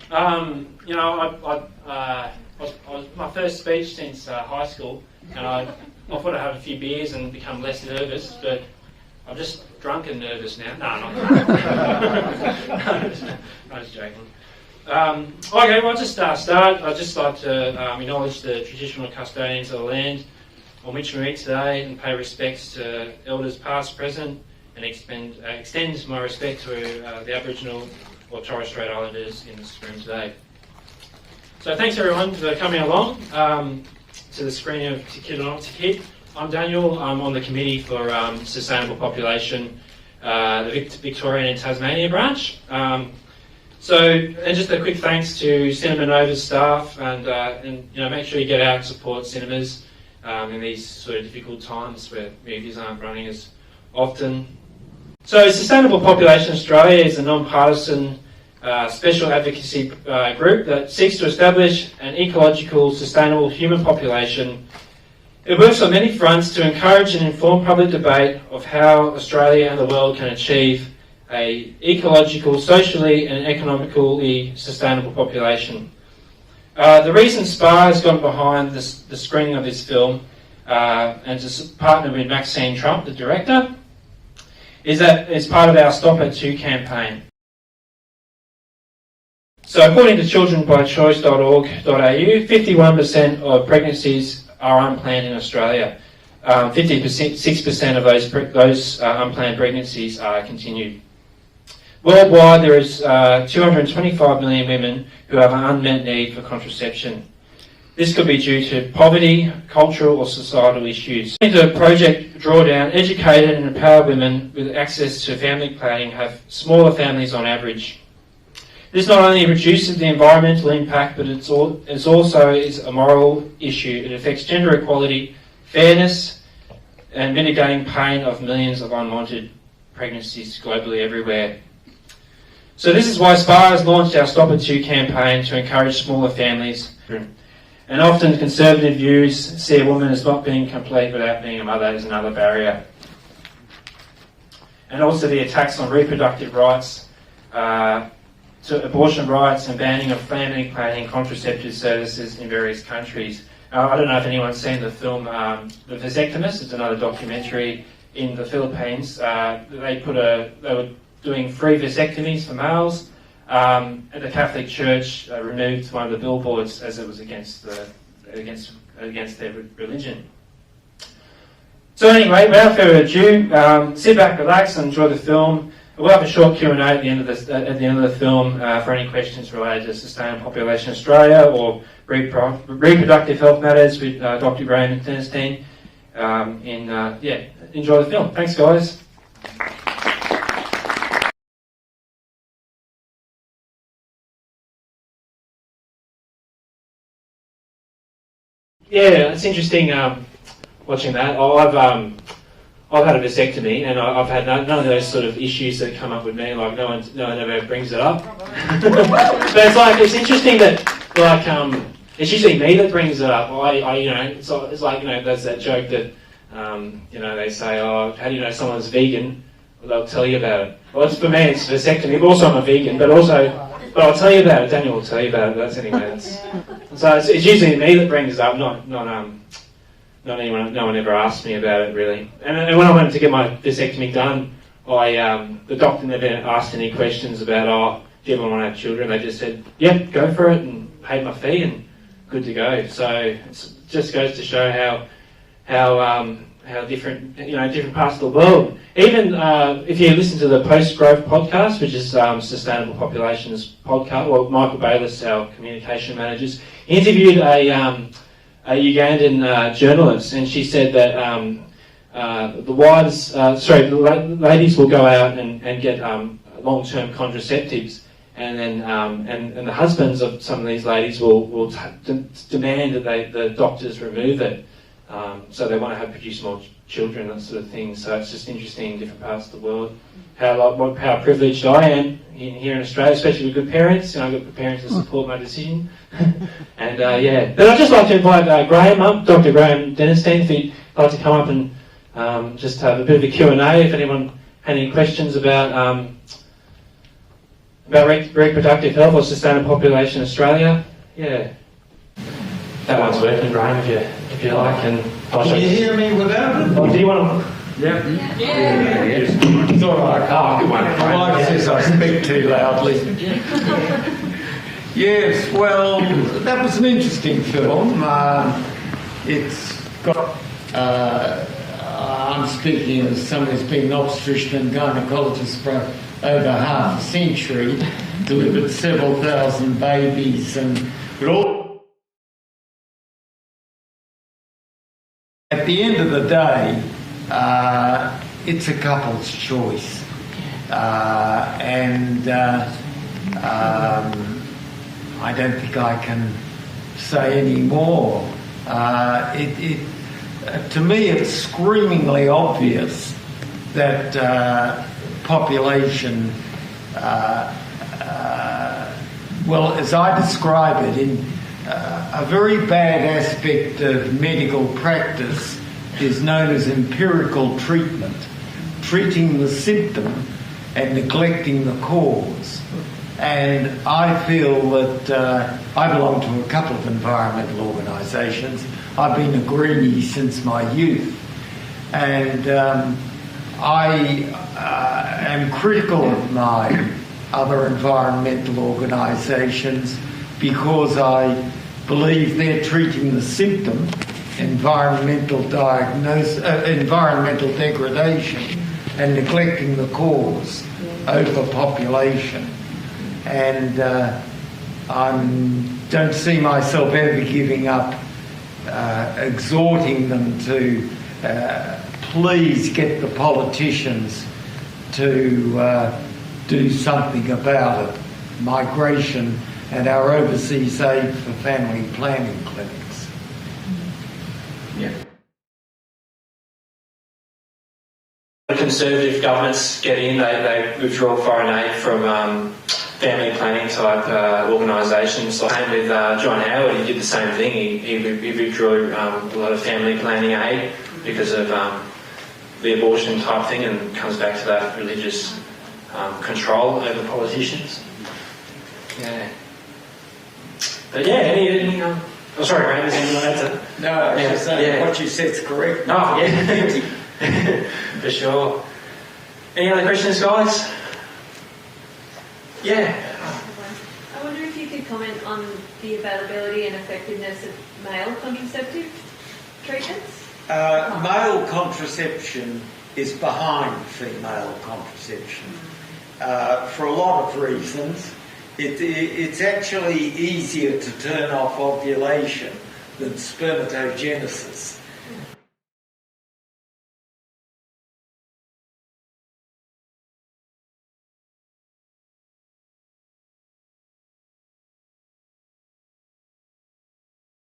You know, I was my first speech since high school, and I thought I'd have a few beers and become less nervous, but I'm just drunk and nervous now. No, not drunk. I'm just joking. Okay, well, I'll just start. I'd just like to acknowledge the traditional custodians of the land on which we meet today and pay respects to elders past, present, and extend my respect to the Aboriginal or Torres Strait Islanders in this room today. So thanks everyone for coming along to the screening of To Kid or Not to Kid. I'm Daniel. I'm on the committee for Sustainable Population, the Victorian and Tasmanian branch. And just a quick thanks to Cinema Nova's staff, and make sure you get out and support cinemas in these sort of difficult times where movies aren't running as often. So Sustainable Population Australia is a non-partisan special advocacy group that seeks to establish an ecological, sustainable human population. It works on many fronts to encourage and inform public debate of how Australia and the world can achieve an ecological, socially and economically sustainable population. The reason SPA has gotten behind the screening of this film and to partner with Maxine Trump, the director, is that it's part of our Stop at 2 campaign. So according to childrenbychoice.org.au, 51% of pregnancies are unplanned in Australia. 56% of those unplanned pregnancies are continued. Worldwide, there is 225 million women who have an unmet need for contraception. This could be due to poverty, cultural or societal issues. The Project Drawdown, educated and empowered women with access to family planning have smaller families on average. This not only reduces the environmental impact, but it's also a moral issue. It affects gender equality, fairness, and mitigating pain of millions of unwanted pregnancies globally everywhere. So this is why SPA has launched our Stop at 2 campaign to encourage smaller families. And often conservative views see a woman as not being complete without being a mother as another barrier. And also the attacks on reproductive rights, to abortion rights and banning of family planning contraceptive services in various countries. I don't know if anyone's seen the film The Vasectomist. It's another documentary in the Philippines. They were doing free vasectomies for males, and the Catholic Church removed one of the billboards as it was against their religion. So anyway, without further ado, sit back, relax, and enjoy the film. We'll have a short Q&A at the end of the film for any questions related to Sustainable Population Australia or reproductive health matters with Dr. Graham Denniston. Enjoy the film. Thanks, guys. Yeah, it's interesting watching that. I've had a vasectomy, and I've had none of those sort of issues that come up with me. Like no one ever brings it up. But it's interesting that it's usually me that brings it up. It's like there's that joke that they say, oh, how do you know someone's vegan? Well, they'll tell you about it. Well, for me, it's vasectomy. But also, I'm a vegan, but I'll tell you about it. Daniel will tell you about it. So it's usually me that brings it up, not anyone. No one ever asked me about it really. And when I went to get my vasectomy done, the doctor never asked any questions about, do you ever want to have children? They just said, yeah, go for it, and paid my fee, and good to go. So it just goes to show how different different parts of the world. Even if you listen to the Post Growth podcast, which is Sustainable Populations podcast, well, Michael Bayliss, our communication managers, he interviewed a Ugandan journalist, and she said that the ladies will go out and get long-term contraceptives, and then and the husbands of some of these ladies will demand that the doctors remove it, so they want to produce more children, that sort of thing. So it's just interesting in different parts of the world how privileged I am here in Australia, especially with good parents. I've got good parents to support my decision. And but I'd just like to invite Graham up, Dr. Graham Denniston, if he'd like to come up and just have a bit of a Q&A if anyone had any questions about About reproductive health or sustainable population Australia? Yeah. That one's working, Graham, if you like. And can you hear me without it? Oh, do you want to? Yeah. It's all right. Oh, good one. My wife says I speak too loudly. Yes, well, that was an interesting film. It's got, I'm speaking as someone who's been an obstetrician and gynaecologist for over half a century, delivered several thousand babies, but all. At the end of the day, it's a couple's choice. I don't think I can say any more. To me, it's screamingly obvious that population, well, as I describe it, in a very bad aspect of medical practice is known as empirical treatment, treating the symptom and neglecting the cause. And I feel that I belong to a couple of environmental organisations. I've been a greenie since my youth, and I am critical of my other environmental organisations because I believe they're treating the symptom, environmental degradation, and neglecting the cause, overpopulation. And I don't see myself ever giving up exhorting them to please get the politicians to do something about it. Migration and our overseas aid for family planning clinics. Yeah. Conservative governments get in, they withdraw foreign aid from family planning type organisations. Same with John Howard, he did the same thing. He withdrew a lot of family planning aid because of the abortion type thing, and comes back to that religious control over politicians. Yeah. But yeah, any oh, sorry, Graham, is anyone else? No, I was just saying what you said's correct. Oh, yeah. For sure. Any other questions, guys? Yeah. I wonder if you could comment on the availability and effectiveness of male contraceptive treatments? Male contraception is behind female contraception for a lot of reasons. It's actually easier to turn off ovulation than spermatogenesis.